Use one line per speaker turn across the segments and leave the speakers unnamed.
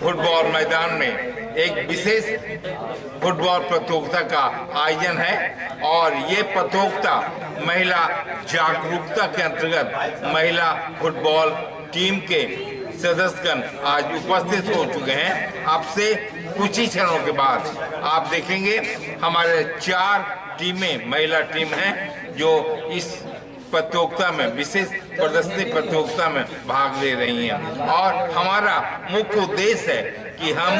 Football मैदान में एक विशेष फुटबॉल प्रतियोगिता का आयोजन है और ये प्रतियोगिता महिला जागरूकता के अंतर्गत महिला फुटबॉल टीम के सदस्यगण आज उपस्थित हो चुके हैं। आपसे कुछ ही क्षणों के बाद आप देखेंगे हमारे 4 टीमें महिला टीम हैं जो इस प्रतियोगिता में विशेष प्रदर्शनी प्रतियोगिता में भाग ले रही हैं और हमारा मुख्य उद्देश्य है कि हम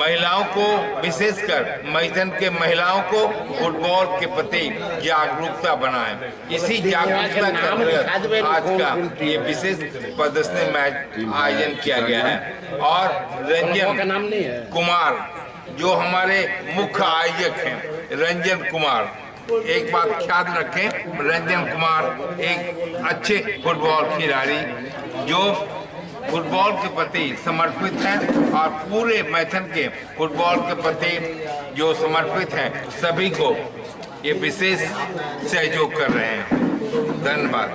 महिलाओं को विशेषकर मैदान के महिलाओं को फुटबॉल के प्रति जागरूकता बनाएं। इसी जागरूकता के अंतर्गत आज का ये विशेष प्रदर्शनी मैच आयोजन किया गया है और रंजन कुमार जो हमारे मुख्य आयोजक हैं, रंजन कुमार, एक बात ख्याल रखें, रंजन कुमार एक अच्छे फुटबॉल खिलाड़ी जो फुटबॉल के प्रति समर्पित हैं और पूरे मैथन के फुटबॉल के प्रति जो समर्पित हैं सभी को ये विशेष सहयोग कर रहे हैं। धन्यवाद।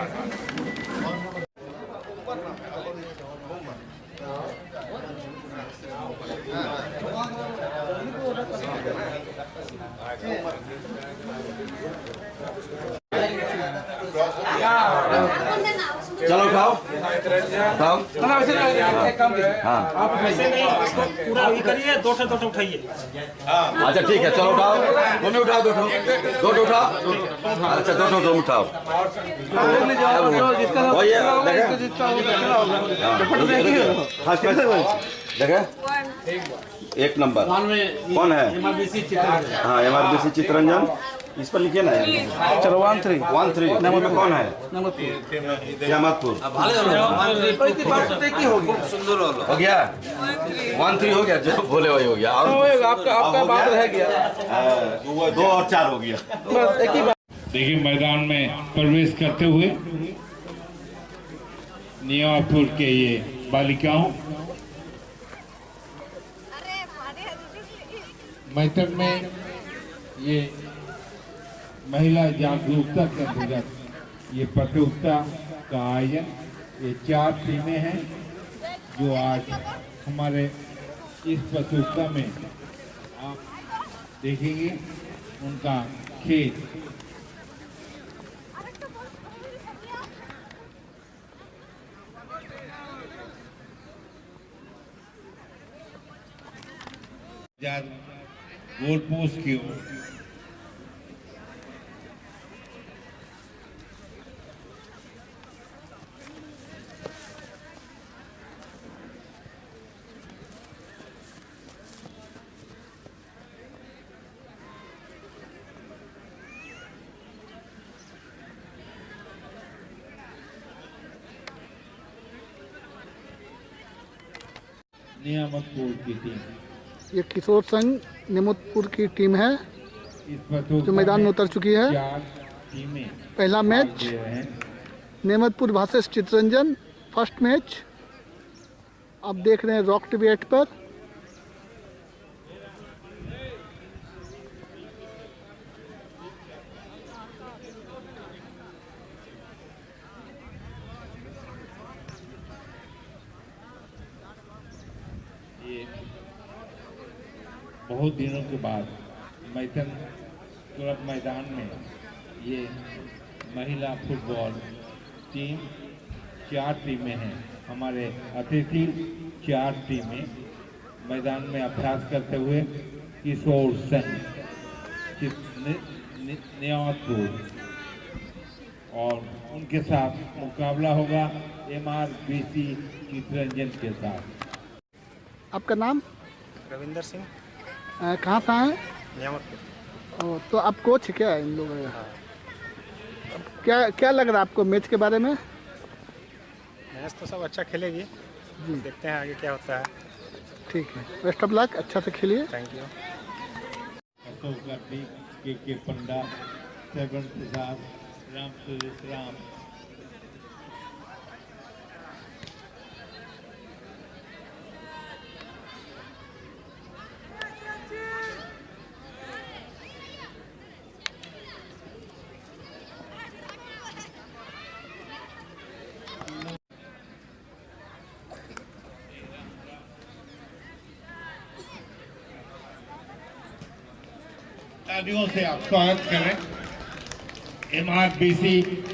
चलो उठाओ उठाओ। हाँ
पूरा करिए, 2 उठाइए।
अच्छा ठीक है, चलो उठाओ, तुम उठाओ, 2 उठाओ। अच्छा 2 उठाओ। देखे 1 नंबर कौन है? हाँ MRBC चित्ररंजन, इस पर लिखिए ना।
चलो 1-3
में कौन है?
नमतपुर।
हो गया 1-3 हो गया, जो बोले वही हो गया। और
आपका बात रह गया,
2 और 4 हो गया।
देखिए मैदान में प्रवेश करते हुए नियापुर के ये बालिकाओं मैदान में ये महिला जागरूकता के अंतर्गत ये प्रतियोगिता का आयोजन, ये 4 टीमें हैं जो आज हमारे इस प्रतियोगिता में आप देखेंगे उनका खेल। गोल पोस्ट की ओर नियामतपुर की टीम,
ये किशोर संघ नियामतपुर की टीम है जो मैदान में उतर चुकी है। पहला match Niyamatpur versus Chitraranjan, first match आप देख रहे हैं रॉक टीवी 8 पर।
बहुत दिनों के बाद मैथन क्लब मैदान में ये महिला फुटबॉल टीम 4 टीमें हैं। हमारे अतिथि 4 टीमें मैदान में अभ्यास करते हुए किशोर संघ नियामतपुर और उनके साथ मुकाबला होगा MRBC चित्ररंजन के साथ।
आपका नाम?
रविंदर सिंह।
कहाँ से आए?
नियामतपुर।
तो आप कोच क्या है इन लोगों का? क्या लग रहा है आपको मैच के बारे में?
मैच तो सब अच्छा खेलेगी, देखते हैं आगे क्या होता है।
ठीक है, बेस्ट ऑफ लक, अच्छा से खेलिए।
Thank you.
के पंडा, श्रवण प्रसाद, राम सुरेश राम, तालियों से आप स्वागत करें। MRBC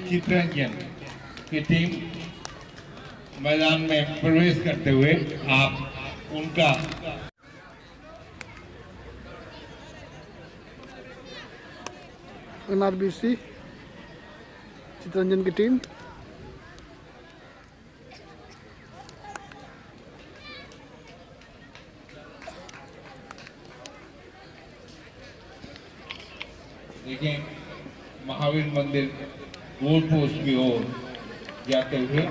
चित्ररंजन की टीम मैदान में प्रवेश करते हुए आप उनका
MRBC चित्ररंजन की टीम
देखें महावीर मंदिर गोल पोस्ट की ओर जाते हुए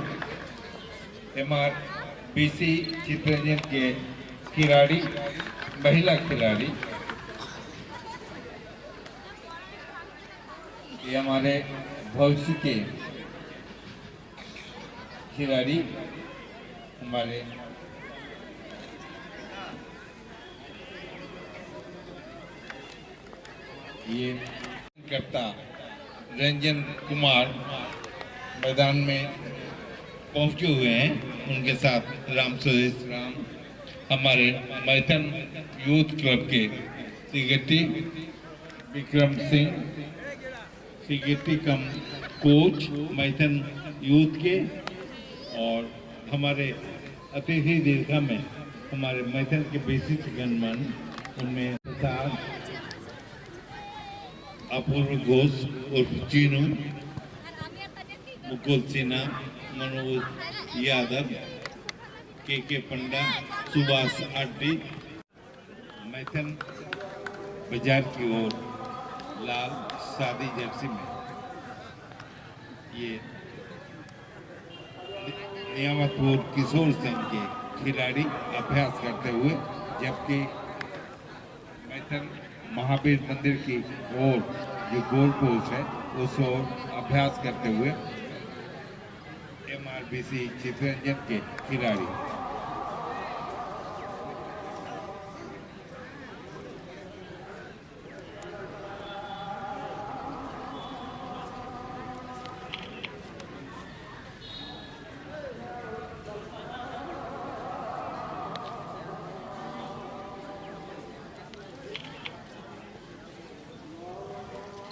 MRBC चित्ररंजन के खिलाड़ी, महिला खिलाड़ी, ये हमारे भविष्य के खिलाड़ी, हमारे ये करता रंजन कुमार मैदान में पहुंचे हुए हैं। उनके साथ राम सुरेश राम, हमारे मैथन यूथ क्लब के सेक्रेटरी विक्रम सिंह, सेक्रेटरी कम कोच मैथन यूथ के, और हमारे अतिथि दीर्घा में हमारे मैथन के बेसिक गणमान, उनमें अपूर्व घोष उर्फ चीनू, मुकुल सिन्हा, मनोज यादव, के पंडा, सुभाष आड्डी, मैथन बाजार की ओर लाल सादी जर्सी में ये नियामतपुर किशोर संघ के खिलाड़ी अभ्यास करते हुए, जबकि मैथन महावीर मंदिर की ओर जो गोल पोस्ट है उस ओर अभ्यास करते हुए MRBC चित्ररंजन के खिलाड़ी।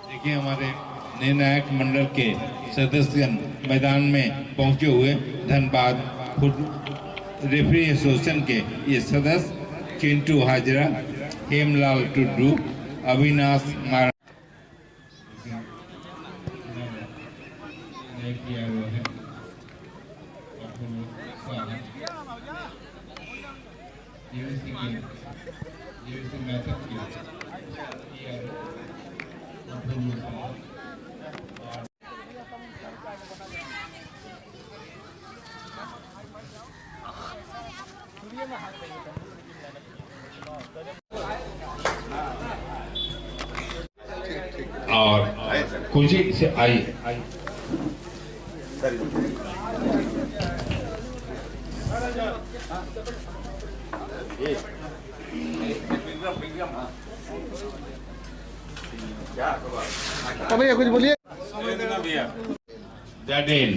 देखिए हमारे निर्णायक मंडल के सदस्य मैदान में पहुंचे हुए धनबाद रेफरी एसोसिएशन के ये सदस्य चिंटू हाजरा, हेमलाल टुड्डू, अविनाश मारा और कुछ से आई
भैया कुछ बोलिए।
डैडेल,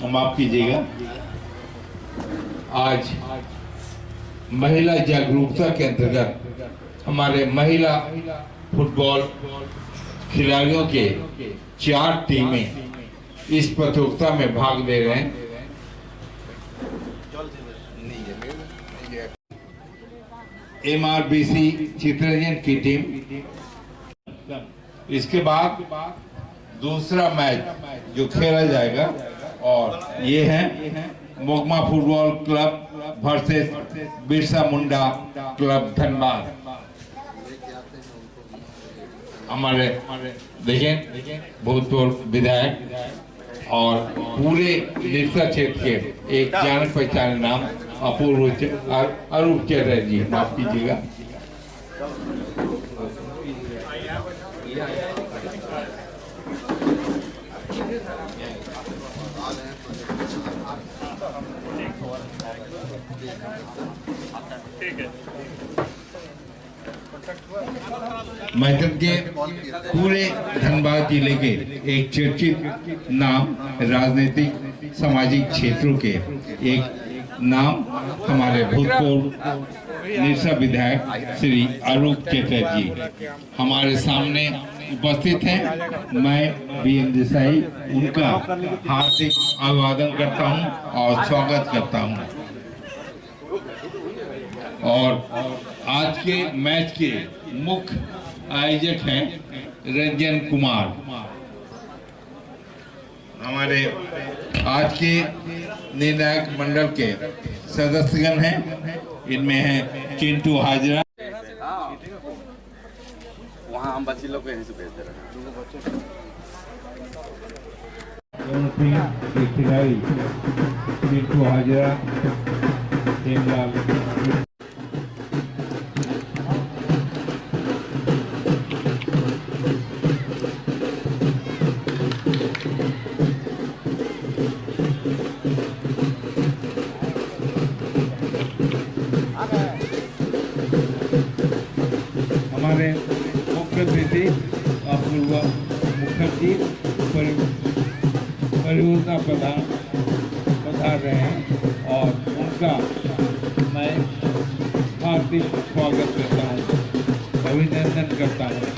माफ कीजिएगा, आज महिला जागरूकता के अंतर्गत हमारे महिला फुटबॉल खिलाड़ियों के 4 टीमें इस प्रतियोगिता में भाग ले रहे हैं। MRBC चित्ररंजन की टीम, इसके बाद दूसरा मैच जो खेला जाएगा और ये है मोगमा football club versus Birsa Munda club Dhanbad. हमारे देखें भूतपूर्व विधायक और पूरे निरसा क्षेत्र के एक जान पहचाने नाम अरूप चटर्जी, माफ कीजिएगा। मैथन के पूरे धनबाद जिले के एक चर्चित नाम राजनीतिक सामाजिक क्षेत्रों के एक नाम हमारे भूतपूर्व निरसा विधायक श्री अरूप चटर्जी हमारे सामने उपस्थित हैं। मैं बीएन देसाई उनका हार्दिक अभिवादन करता हूं और स्वागत करता हूं। और आज के मैच के मुख्य आयोजक हैं रंजन कुमार। हमारे आज के निर्णायक मंडल के सदस्यगण हैं, इनमें हैं चिंटू हाजरा।
वहाँ हम बच्चे लोग को यहीं से भेज दे रहे
हैं। खिलाड़ी चिंटू हाजरा, हेमलाल। हमारे मुख्य अतिथि अपूर्वा मुखर्जी परियोजना प्रधान पधार रहे हैं और उनका मैं हार्दिक स्वागत करता हूँ, अभिनंदन करता हूँ।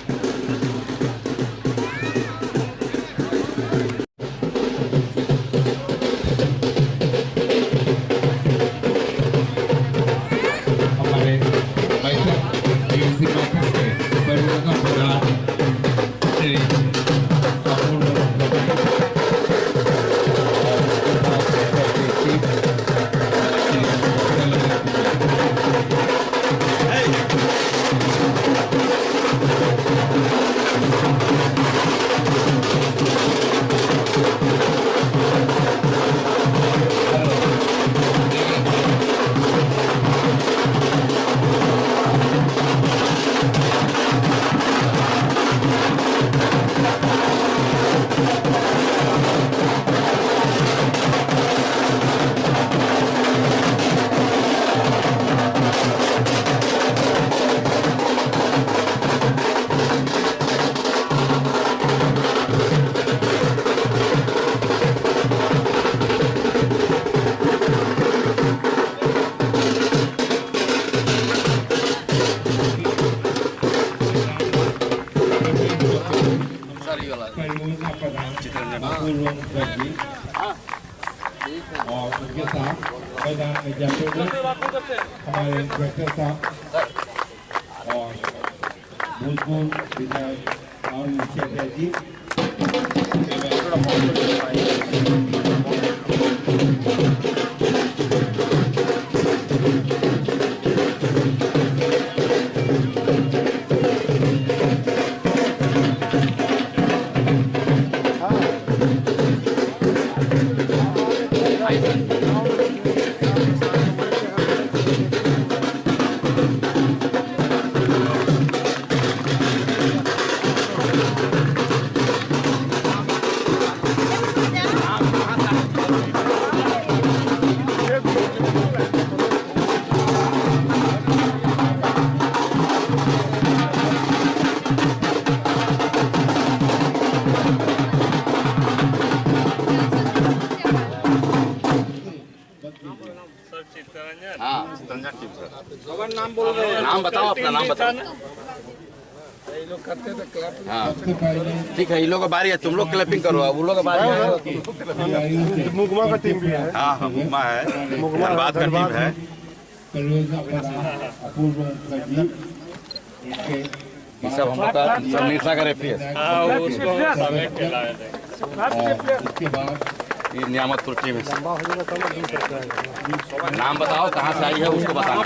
और उनके साथ मैदान में जाते हुए हमारे इंस्पेक्टर साहब और भूतपूर्व विधायक अरूप चटर्जी।
नाम बताओ, अपना नाम बताओ। हाँ ठीक है, इन लोगों का बारी है, तुम लोग क्लैपिंग करो। अब उन लोग का बारी है।
मुगमा का टीम भी है।
हाँ हाँ मुगमा है, धनबाद का टीम है। ये सब हम लोग का सब निरसा का रेफरी है।
उसके बाद
ये नियामतपुर टीम है। नाम बताओ, कहाँ से आई है उसको बताओ।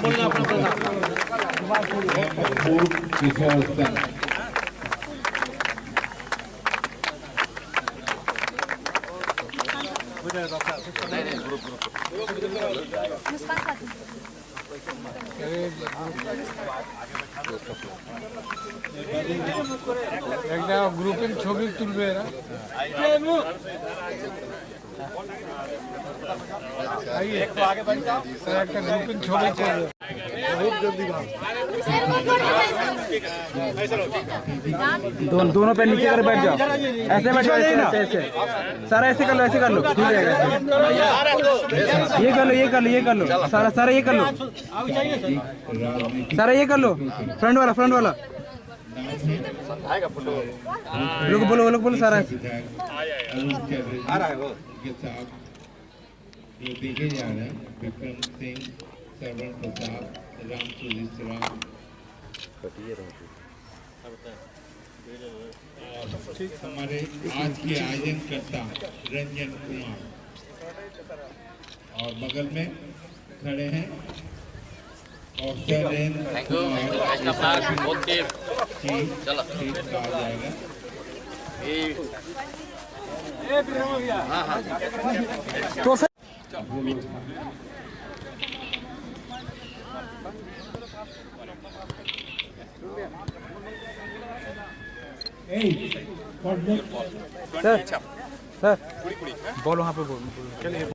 গ্রুপিং ছবি তুলবে এরা। একটা গ্রুপিং ছবি তুলবে।
दोनों पे नीचे कर बैठ जाओ, ऐसे बैठ जाओ, ऐसे सारा ऐसे कर लो, ऐसे कर लो, ठीक रहेगा। ये कर लो, ये कर लो, ये कर लो, सारा ये कर लो, सारा ये कर लो, फ्रंट वाला लोग बोलो सारा
आ रहा है वो के साथ जो देखे जा रहे हैं विक्रम सिंह, श्रवण प्रसाद, राम सुरेश, हमारे आज के आयोजन करता रंजन कुमार, और बगल में खड़े हैं
तो
सर बॉल वहाँ पे चलिए।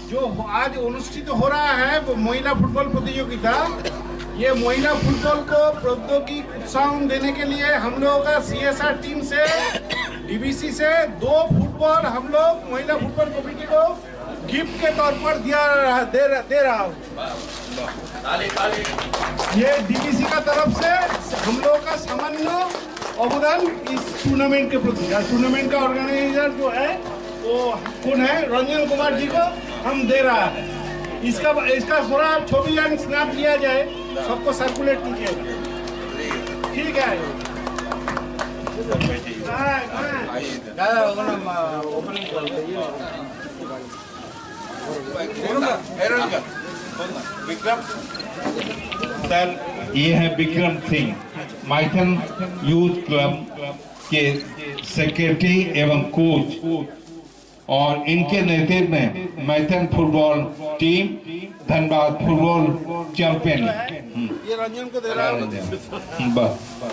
जो आज अनुष्ठित हो रहा है वो महिला फुटबॉल प्रतियोगिता, ये महिला फुटबॉल को प्रौद्योगिक उत्साह देने के लिए हम लोगों का CSR टीम से DBC से 2 फुटबॉल हम लोग महिला फुटबॉल कमेटी को गिफ्ट के तौर पर दे रहा हूँ। ये DBC का तरफ से हम लोगों का सामान्य अवदान इस टूर्नामेंट के प्रति। टूर्नामेंट का ऑर्गेनाइजर जो है वो कौन है, रंजन कुमार जी को हम दे रहा है। इसका थोड़ा छवि या स्नैप लिया जाए, सबको सर्कुलेट कीजिएगा, ठीक है।
विक्रम
सर, ये है विक्रम सिंह, मैथन यूथ क्लब के सेक्रेटरी एवं कोच, और इनके नेतृत्व में Maithon football team Dhanbad football champion.
ये रंजन को दे रहा हूँ,
बस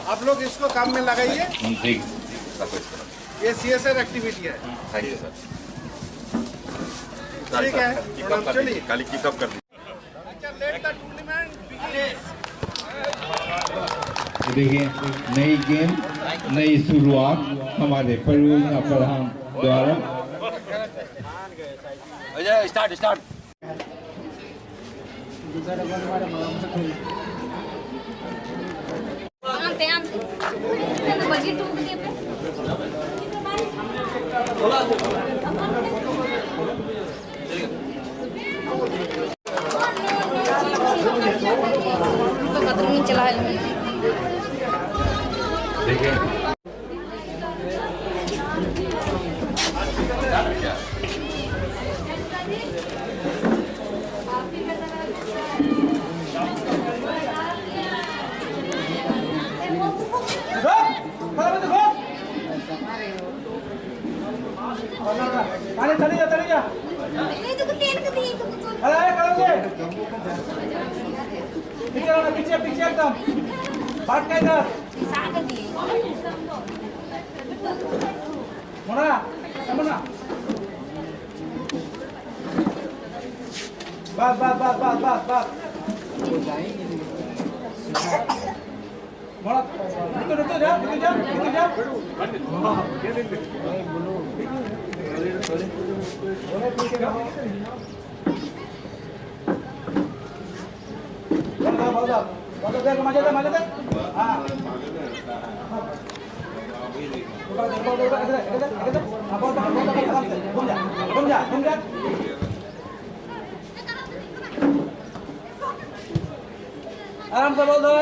आप लोग इसको काम में लगाइए।
ठीक,
ये CSR एक्टिविटी है,
थैंक यू सर।
ठीक है, चलिए
खाली किकअप कर
देखिए, नई गेम नई शुरुआत हमारे परियोजना प्रधान द्वारा।
स्टार्ट
चला है
देखिए,
चले जा पीछे एकदम बाट का इधर मोना समझना, बस मोना निकल जा मजा दे हाँ घूम जा आराम से बोल दो।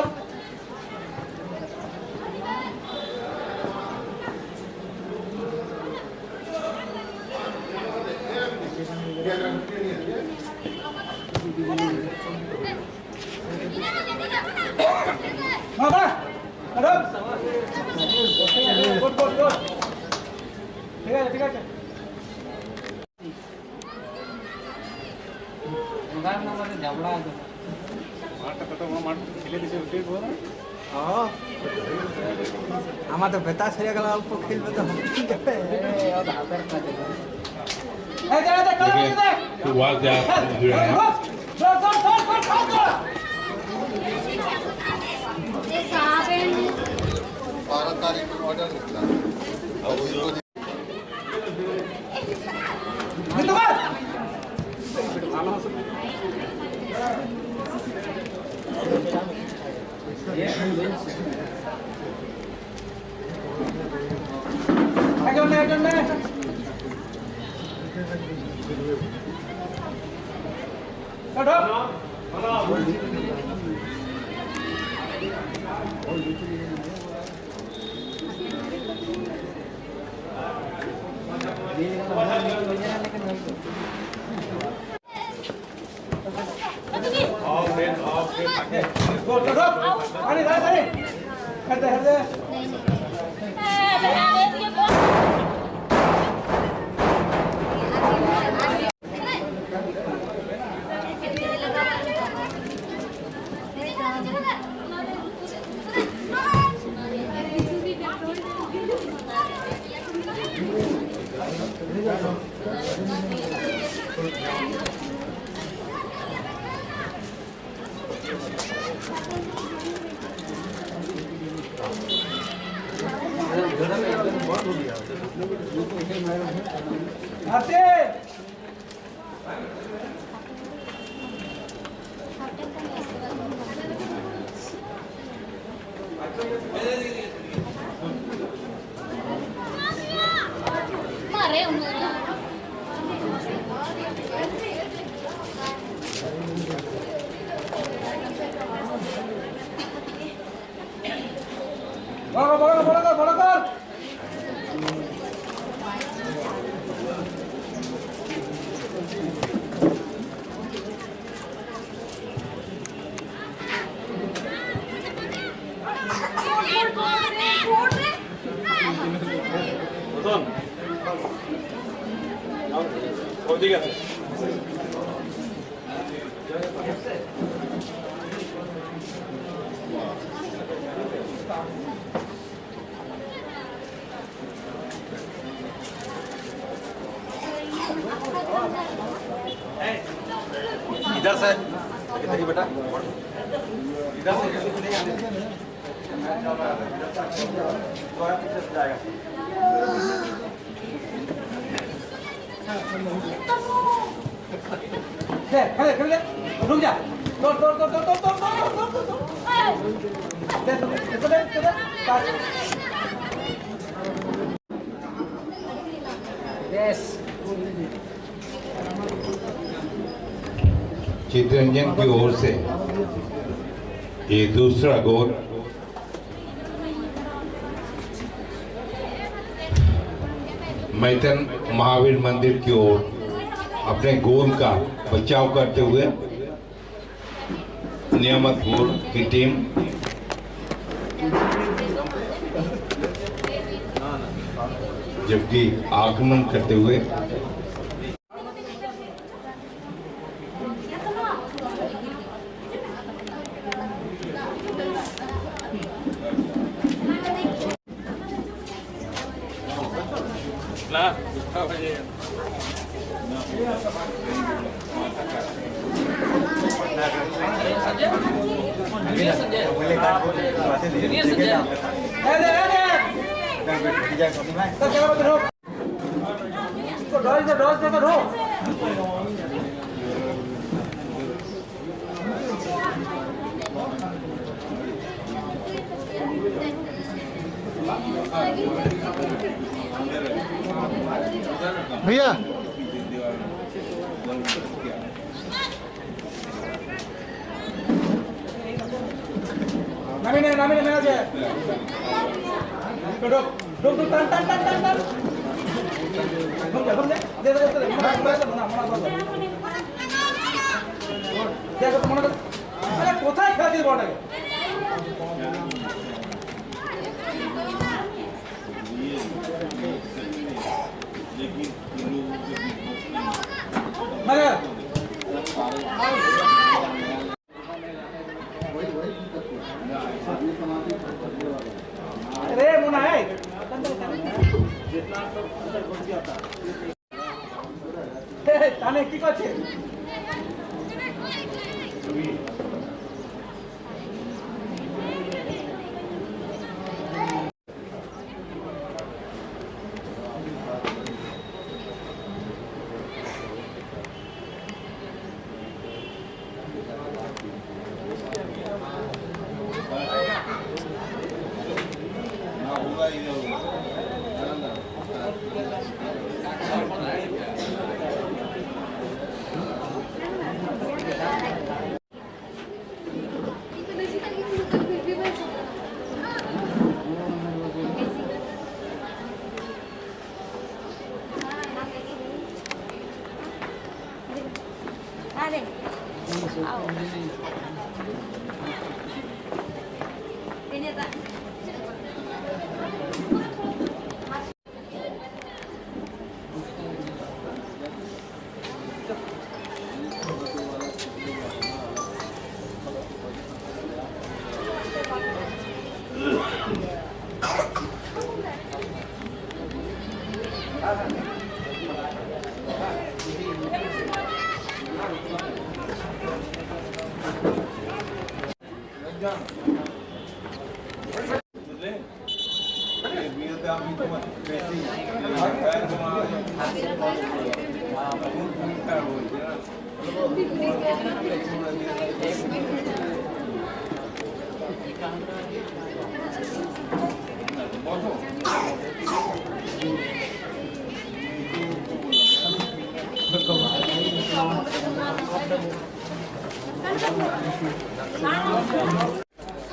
ठीक है तो बेटा सरिया गला ऊपर खेल में तो
शुरुआत
इधर से देखिए बेटा, इधर से नहीं आने जाएगा।
खड़े रुक जा, दौड़ दौड़ दौड़ दौड़ दौड़ दौड़ दौड़ दौड़
चितरंजन की ओर से ये दूसरा गोल मैथन महावीर मंदिर की ओर अपने गोल का बचाव करते हुए नियामतपुर की टीम जबकि आक्रमण करते हुए
भैया
नामी मेरा जे रुक रुक रुक टन टन टन टन घूम जा दे दे मना देखो मना अरे কোথায় খেলা দিল বলটাকে মানে अरे मुना है ताने की करছে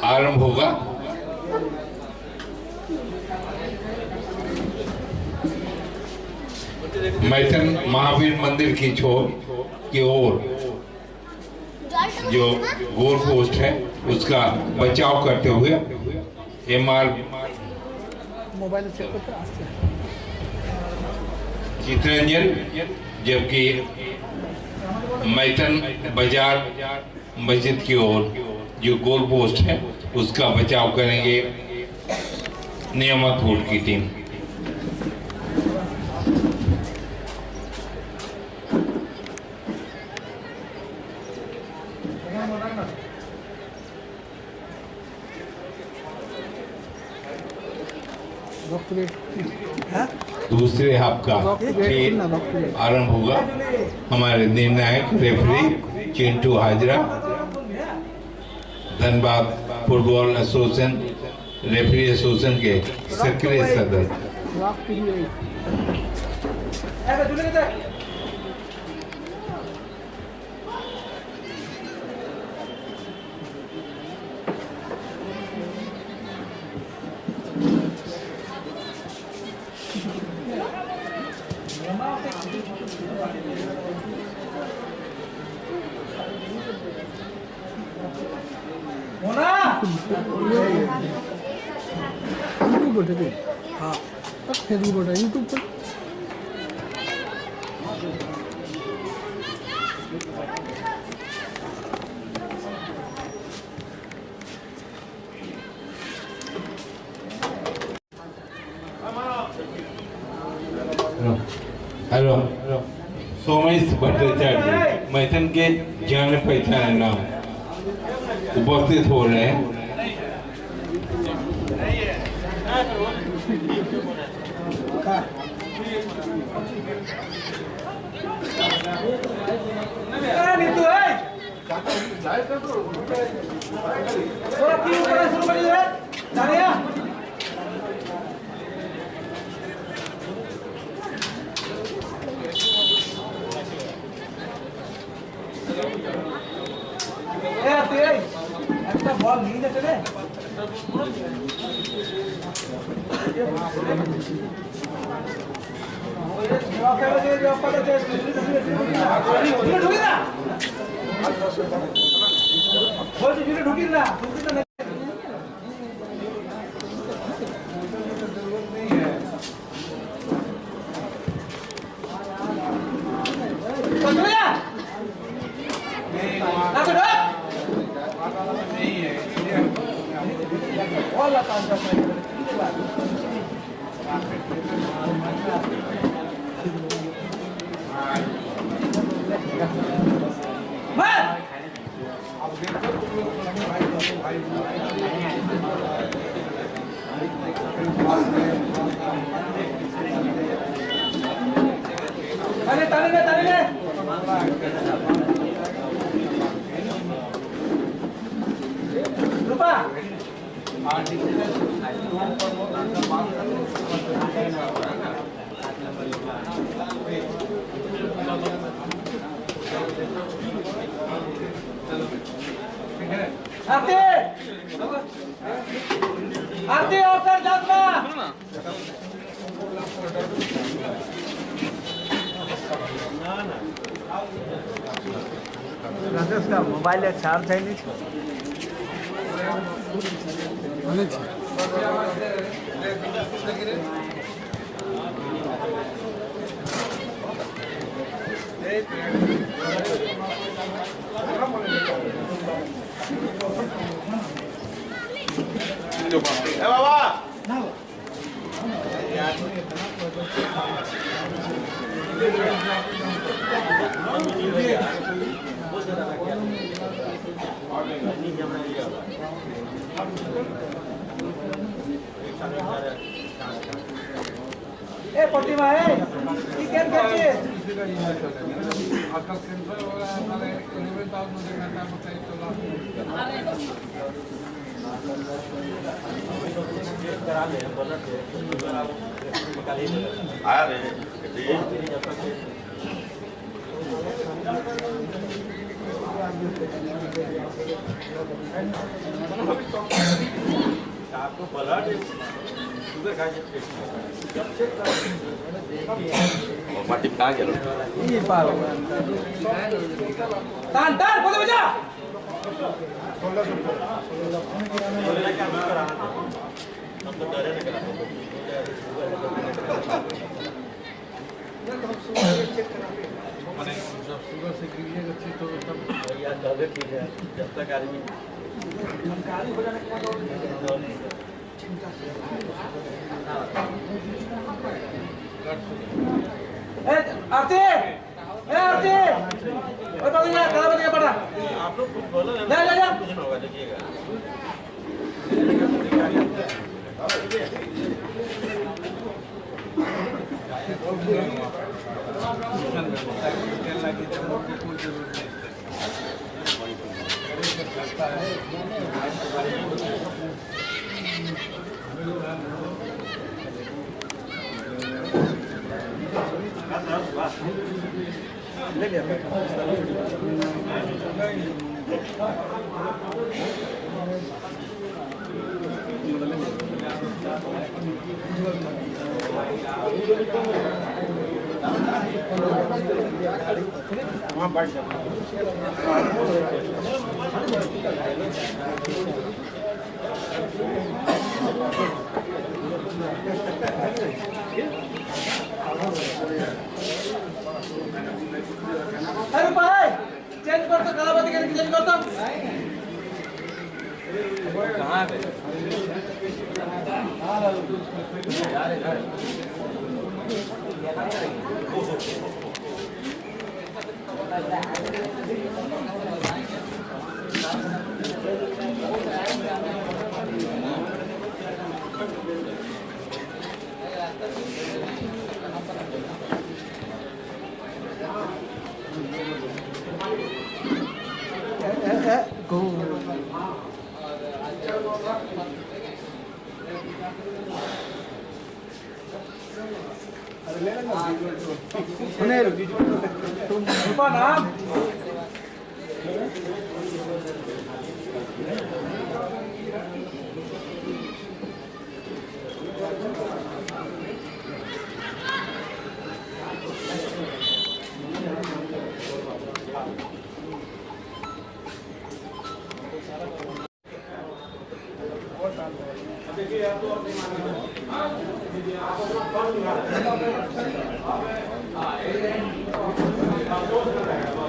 आरंभ होगा। मैथन महावीर मंदिर की छोर की ओर जो गोल पोस्ट है उसका बचाव करते हुए MR
मोबाइल
चित्रंजन, जबकि मैथन बाजार मस्जिद की ओर जो गोल पोस्ट है उसका बचाव करेंगे नियामतपुर की टीम। दूसरे हाफ का खेल आरंभ होगा। हमारे निर्णायक referee Chintu Hazra, Dhanbad football association referee association के सक्रिय सदस्य।
हाँ फेसबुक पर यूट्यूब पर
हेलो, सोमेश भट्टाचार्य मैथन के जाने पहचाने नाम उपस्थित हो रहे हैं।
बॉल नहीं देते थे आरती ऑफर जातना उसका मोबाइल चार्ज है नहीं ए प्रतिमा है ये क्या करती है
माटी कहाँ गया
ये पार तान तान बोले बजा
सुबह से गिरिए अच्छी तो तब
जब तक आदमी
आरती आरती और बाबू यार करा बता पड़ा
आप लोग कुछ बोलो
जा जा जा
कुछ ना होगा देखिएगा
ले लिया वहाँ बैठ अरे भाई चेंज करता कलावती करके चेंज करता कहाँ पे तुम नाम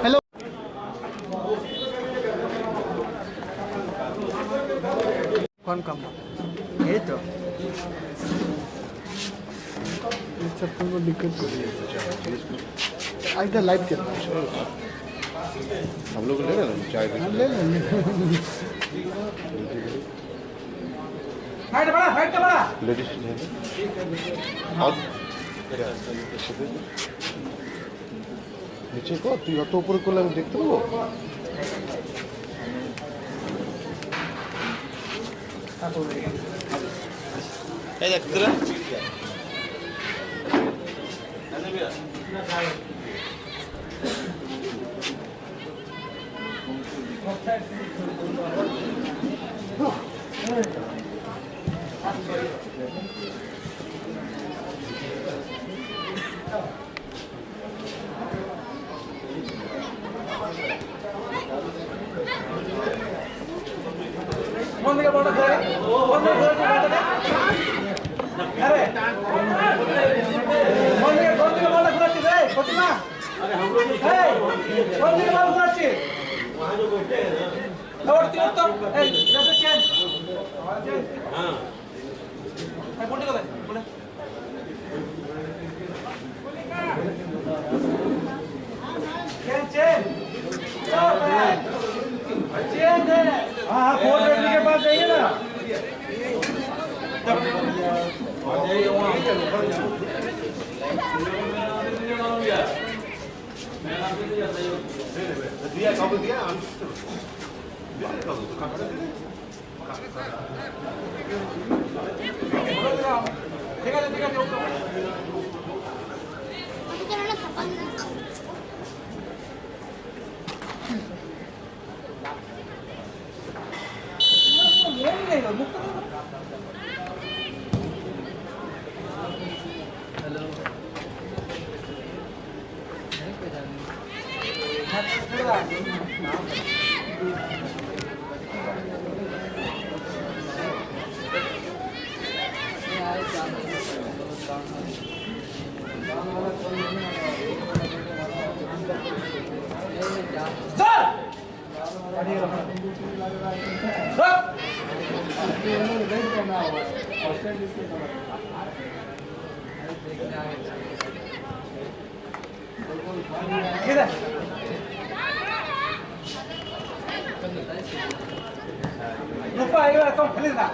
हेलो
कौन कम ये तो
चप्पल को दिक्कत हो रही है आज इधर लाइव चल रहा है
हम लोग ले लेना चाय
हम ले लेंगे
हाइट बड़ा
लेडीज और নিচে কর তুই অত উপরে করলে আমি দেখতে পাবো
এই দেখ তোরা
বন্ধুকে বলটা ধরে বন্ধুকে ধরে আরে বন্ধুকে বলটা ঘুরাচ্ছি রে প্রতিমা আরে हम लोग এই বন্ধুকে বল ঘুরাচ্ছি और तीन तो ए जैसे चेंज हां ए बोलने को बोले चेंज चेंज है हां फोर बैटरी के पास जाइए ना दिया कब दिया ঠিক আছে रुपा एक बार कम खेले ना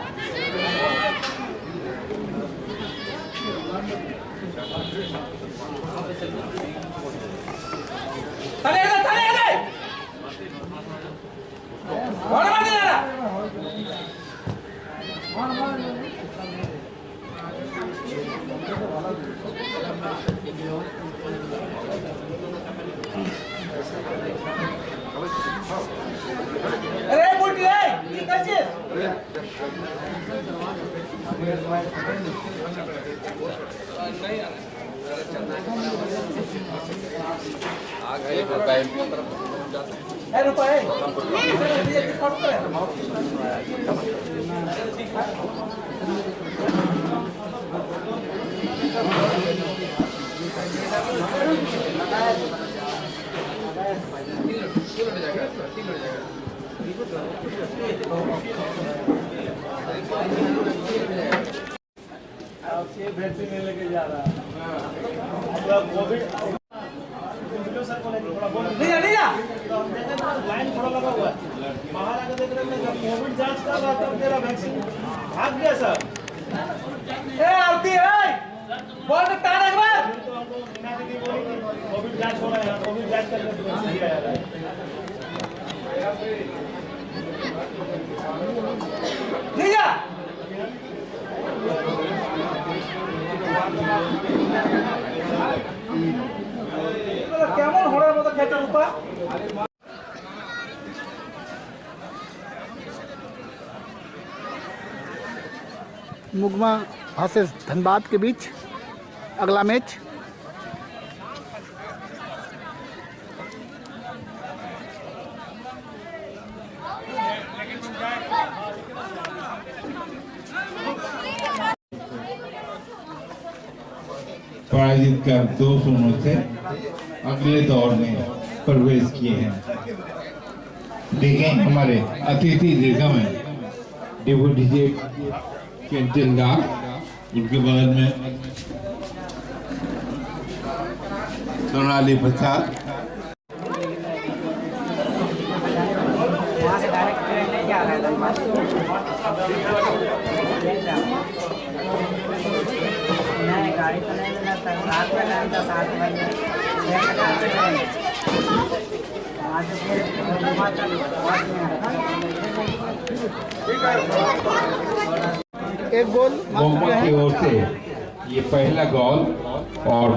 तले और मार दे जरा अरे बुलटी रे ये कैसे आ गए रुपए बैटरी नहीं लेके जा रहा कोविड लाइन थोड़ा लगा हुआ है महाराजा देख रहे हैं जब कोविड जांच कर रहा तब तेरा वैक्सीन भाग गया सर ए आरती है बोल दे तारा एक बार कोविड जांच हो रहा है कोविड जांच करके वैक्सीन दिया जा रहा है ले जा কেমন হড়ার মতো খেতে রূপা
मुगमा वर्सेस धनबाद के बीच अगला मैच
पराजित कर 2 शून्य से अगले दौर में प्रवेश किए हैं। देखें हमारे अतिथि दीर्घा में डिप्टी के जिंदार उनके बगल में सोनाली प्रसाद
गाड़ी तो नहीं मिला था रात में टाइम था 7 बजे
एक गोल
मुगमा की ओर से ये पहला गोल और